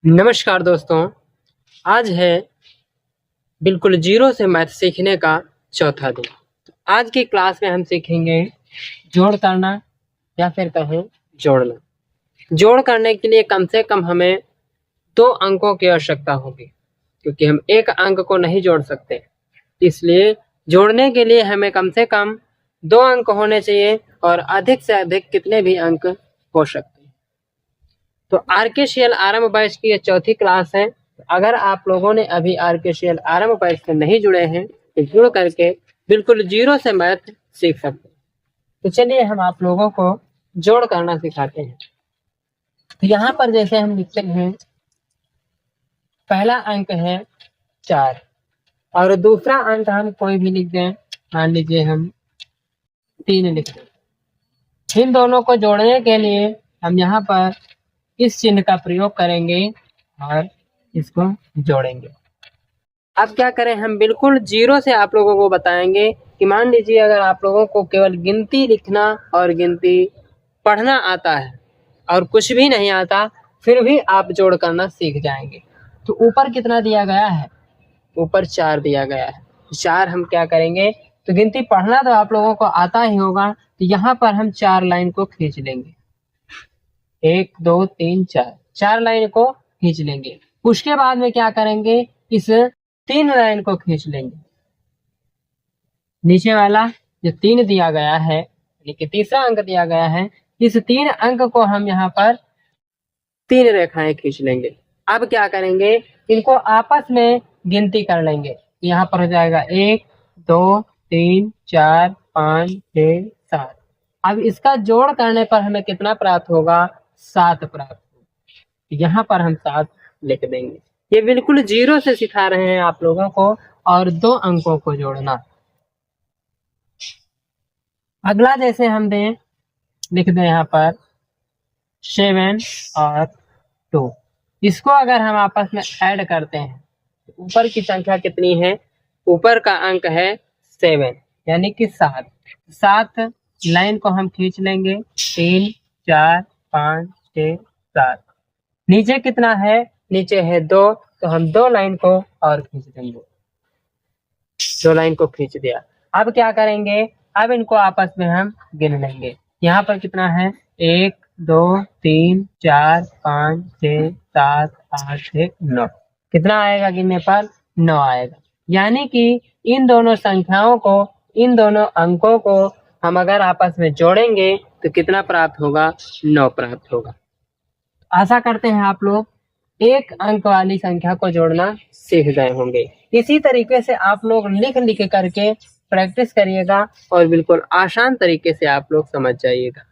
नमस्कार दोस्तों, आज है बिल्कुल जीरो से मैथ सीखने का चौथा दिन। आज की क्लास में हम सीखेंगे जोड़ करना या फिर कहें जोड़ना। जोड़ करने के लिए कम से कम हमें 2 अंकों की आवश्यकता होगी, क्योंकि हम एक अंक को नहीं जोड़ सकते। इसलिए जोड़ने के लिए हमें कम से कम 2 अंक होने चाहिए और अधिक से अधिक कितने भी अंक हो सकते हैं। तो आरकेसीएल आरंभ बैच की ये चौथी क्लास है। अगर आप लोगों ने अभी आरकेसीएल आरंभ बैच से नहीं जुड़े हैं तो जुड़ करके बिल्कुल जीरो से मैथ सीख सकते हैं। तो चलिए हम आप लोगों को जोड़ करना सिखाते हैं। तो यहाँ पर जैसे हम लिखते हैं, पहला अंक है 4 और दूसरा अंक हम कोई भी लिख दें, मान लीजिए हम 3 लिख दें। इन दोनों को जोड़ने के लिए हम यहाँ पर इस चिन्ह का प्रयोग करेंगे और इसको जोड़ेंगे। अब क्या करें, हम बिल्कुल जीरो से आप लोगों को बताएंगे कि मान लीजिए अगर आप लोगों को केवल गिनती लिखना और गिनती पढ़ना आता है और कुछ भी नहीं आता, फिर भी आप जोड़ करना सीख जाएंगे। तो ऊपर कितना दिया गया है? ऊपर 4 दिया गया है। 4 हम क्या करेंगे, तो गिनती पढ़ना तो आप लोगों को आता ही होगा, तो यहाँ पर हम 4 लाइन को खींच लेंगे। 1 2 3 4 4 लाइन को खींच लेंगे। उसके बाद में क्या करेंगे, इस 3 लाइन को खींच लेंगे। नीचे वाला जो 3 दिया गया है, यानी कि तीसरा अंक दिया गया है, इस 3 अंक को हम यहाँ पर 3 रेखाएं खींच लेंगे। अब क्या करेंगे, इनको आपस में गिनती कर लेंगे। यहाँ पर हो जाएगा 1 2 3 4 5 6 7। अब इसका जोड़ करने पर हमें कितना प्राप्त होगा? 7 प्राप्त होगा। यहाँ पर हम 7 लिख देंगे। ये बिल्कुल जीरो से सिखा रहे हैं आप लोगों को और 2 अंकों को जोड़ना। अगला जैसे हम लिख दें यहाँ पर 7 और 2। इसको अगर हम आपस में ऐड करते हैं तो ऊपर की संख्या कितनी है? ऊपर का अंक है 7, यानी कि 7। 7 लाइन को हम खींच लेंगे। 3 4 5 6 7। नीचे कितना है? नीचे है 2, तो हम 2 लाइन को और खींच देंगे। 2 लाइन को खींच दिया। अब क्या करेंगे, अब इनको आपस में हम गिन लेंगे। यहाँ पर कितना है? 1 2 3 4 5 6 7 8 1 9। कितना आएगा गिनने पर? 9 आएगा। यानी कि इन दोनों संख्याओं को, इन दोनों अंकों को हम अगर आपस में जोड़ेंगे तो कितना प्राप्त होगा? 9 प्राप्त होगा। आशा करते हैं आप लोग एक अंक वाली संख्या को जोड़ना सीख गए होंगे। इसी तरीके से आप लोग लिख लिख करके प्रैक्टिस करिएगा और बिल्कुल आसान तरीके से आप लोग समझ जाइएगा।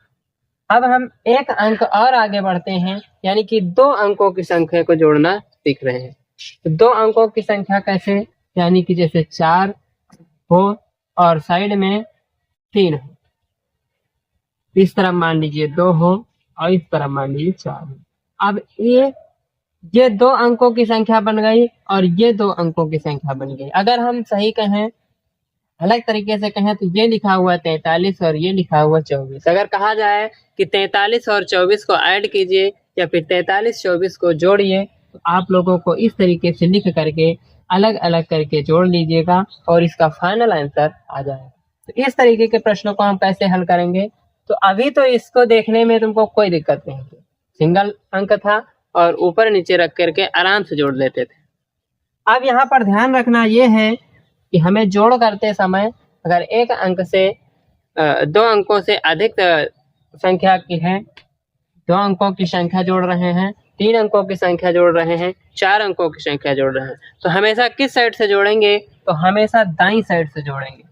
अब हम एक अंक और आगे बढ़ते हैं, यानी कि 2 अंकों की संख्या को जोड़ना सीख रहे हैं। तो 2 अंकों की संख्या कैसे? यानी कि जैसे 4 हो और साइड में 3 हो, इस तरफ मान लीजिए 2 हो और इस तरफ मान लीजिए 4 हो। अब ये 2 अंकों की संख्या बन गई और ये 2 अंकों की संख्या बन गई। अगर हम सही कहें, अलग तरीके से कहें, तो ये लिखा हुआ 43 और ये लिखा हुआ 24। अगर कहा जाए कि 43 और 24 को ऐड कीजिए या फिर 43 24 को जोड़िए, तो आप लोगों को इस तरीके से लिख करके अलग अलग करके जोड़ लीजिएगा और इसका फाइनल आंसर आ जाएगा। तो इस तरीके के प्रश्नों को हम कैसे हल करेंगे, तो अभी तो इसको देखने में तुमको कोई दिक्कत नहीं थी। सिंगल अंक था और ऊपर नीचे रख करके आराम से जोड़ लेते थे। अब यहाँ पर ध्यान रखना ये है कि हमें जोड़ करते समय अगर एक अंक से 2 अंकों से अधिक संख्या की है, 2 अंकों की संख्या जोड़ रहे हैं, 3 अंकों की संख्या जोड़ रहे हैं, 4 अंकों की संख्या जोड़ रहे हैं, तो हमेशा किस साइड से जोड़ेंगे? तो हमेशा दाईं साइड से जोड़ेंगे।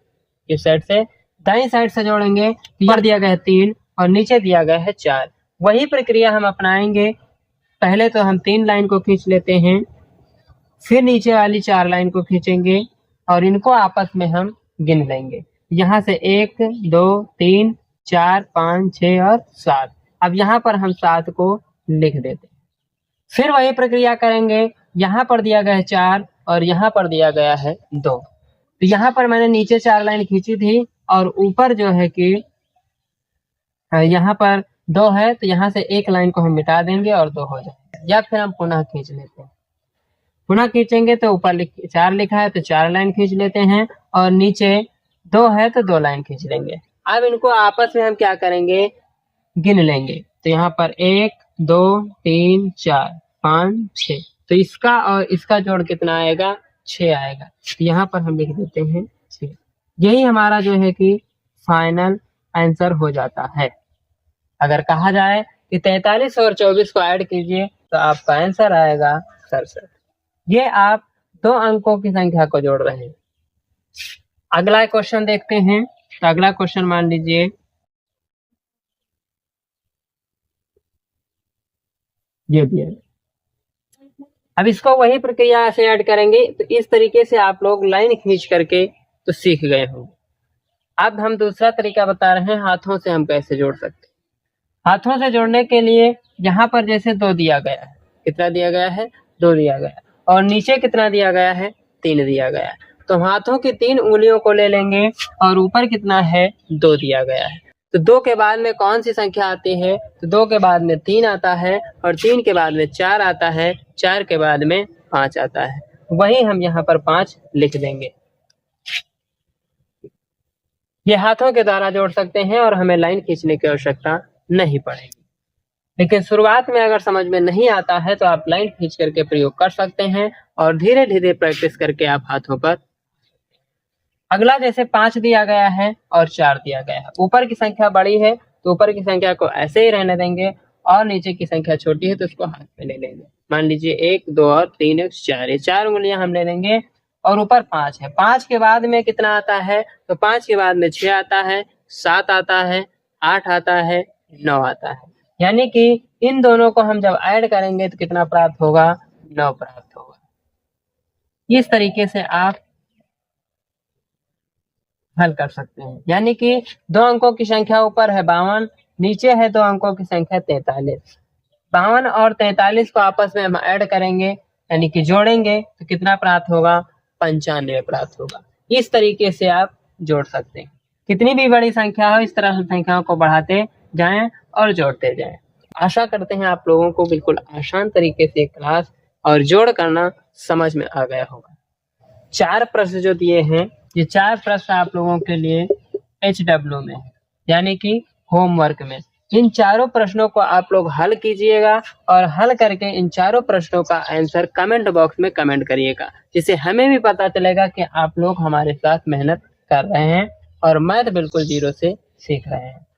किस साइड से? दाईं साइड से जोड़ेंगे। ऊपर दिया गया है 3 और नीचे दिया गया है 4। वही प्रक्रिया हम अपनाएंगे। पहले तो हम 3 लाइन को खींच लेते हैं, फिर नीचे वाली 4 लाइन को खींचेंगे और इनको आपस में हम गिन लेंगे। यहाँ से 1 2 3 4 5 6 और 7। अब यहाँ पर हम 7 को लिख देते हैं। फिर वही प्रक्रिया करेंगे। यहाँ पर दिया गया है 4 और यहाँ पर दिया गया है 2। तो यहाँ पर मैंने नीचे 4 लाइन खींची थी और ऊपर जो है कि यहाँ पर 2 है, तो यहाँ से 1 लाइन को हम मिटा देंगे और 2 हो जाए। या फिर हम पुनः खींच लेते हैं। पुनः खींचेंगे तो ऊपर 4 लिखा है तो 4 लाइन खींच लेते हैं, और नीचे 2 है तो 2 लाइन खींच लेंगे। अब इनको आपस में हम क्या करेंगे, गिन लेंगे। तो यहाँ पर 1 2 3 4 5 6, तो इसका और इसका जोड़ कितना आएगा, 6 आएगा। तो यहाँ पर हम लिख देते हैं 6। यही हमारा जो है कि फाइनल आंसर हो जाता है। अगर कहा जाए कि 43 और 24 को ऐड कीजिए तो आपका आंसर आएगा 67। ये आप 2 अंकों की संख्या को जोड़ रहे हैं। अगला क्वेश्चन देखते हैं। तो अगला क्वेश्चन मान लीजिए ये दिया है। अब इसको वही प्रक्रिया से ऐड करेंगे। तो इस तरीके से आप लोग लाइन खींच करके तो सीख गए होंगे। अब हम दूसरा तरीका बता रहे हैं, हाथों से हम कैसे जोड़ सकते हैं। हाथों से जोड़ने के लिए यहाँ पर जैसे 2 दिया गया है, कितना दिया गया है, 2 दिया गया है, और नीचे कितना दिया गया है, 3 दिया गया है। तो हाथों की 3 उंगलियों को ले लेंगे और ऊपर कितना है, 2 दिया गया है। तो 2 के बाद में कौन सी संख्या आती है, तो 2 के बाद में 3 आता है, और 3 के बाद में 4 आता है, 4 के बाद में 5 आता है। वही हम यहाँ पर 5 लिख देंगे। ये हाथों के द्वारा जोड़ सकते हैं और हमें लाइन खींचने की आवश्यकता नहीं पड़ेगी। लेकिन शुरुआत में अगर समझ में नहीं आता है तो आप लाइन खींच करके प्रयोग कर सकते हैं, और धीरे धीरे प्रैक्टिस करके आप हाथों पर। अगला जैसे 5 दिया गया है और 4 दिया गया है। ऊपर की संख्या बड़ी है तो ऊपर की संख्या को ऐसे ही रहने देंगे, और नीचे की संख्या छोटी है तो उसको हाथ में ले लेंगे। मान लीजिए 1 2 और 3 4, ये 4 उंगलियां हम ले लेंगे, और ऊपर 5 है। 5 के बाद में कितना आता है, तो 5 के बाद में 6 आता है, 7 आता है, 8 आता है, 9 आता है। यानी कि इन दोनों को हम जब ऐड करेंगे तो कितना प्राप्त होगा, 9 प्राप्त होगा। इस तरीके से आप हल कर सकते हैं। यानी कि 2 अंकों की संख्या ऊपर है 52, नीचे है 2 अंकों की संख्या 43। 52 और 43 को आपस में हम ऐड करेंगे, यानी कि जोड़ेंगे, तो कितना प्राप्त होगा, 95 प्राप्त होगा। इस तरीके से आप जोड़ सकते हैं। कितनी भी बड़ी संख्या हो, इस तरह से संख्याओं को बढ़ाते जाएं और जोड़ते जाएं। आशा करते हैं आप लोगों को बिल्कुल आसान तरीके से क्लास और जोड़ करना समझ में आ गया होगा। 4 प्रश्न जो दिए हैं, ये 4 प्रश्न आप लोगों के लिए HW में है, यानी कि होमवर्क में। इन चारों प्रश्नों को आप लोग हल कीजिएगा, और हल करके इन चारों प्रश्नों का आंसर कमेंट बॉक्स में कमेंट करिएगा, जिससे हमें भी पता चलेगा कि आप लोग हमारे साथ मेहनत कर रहे हैं और मैथ बिल्कुल 0 से सीख रहे हैं।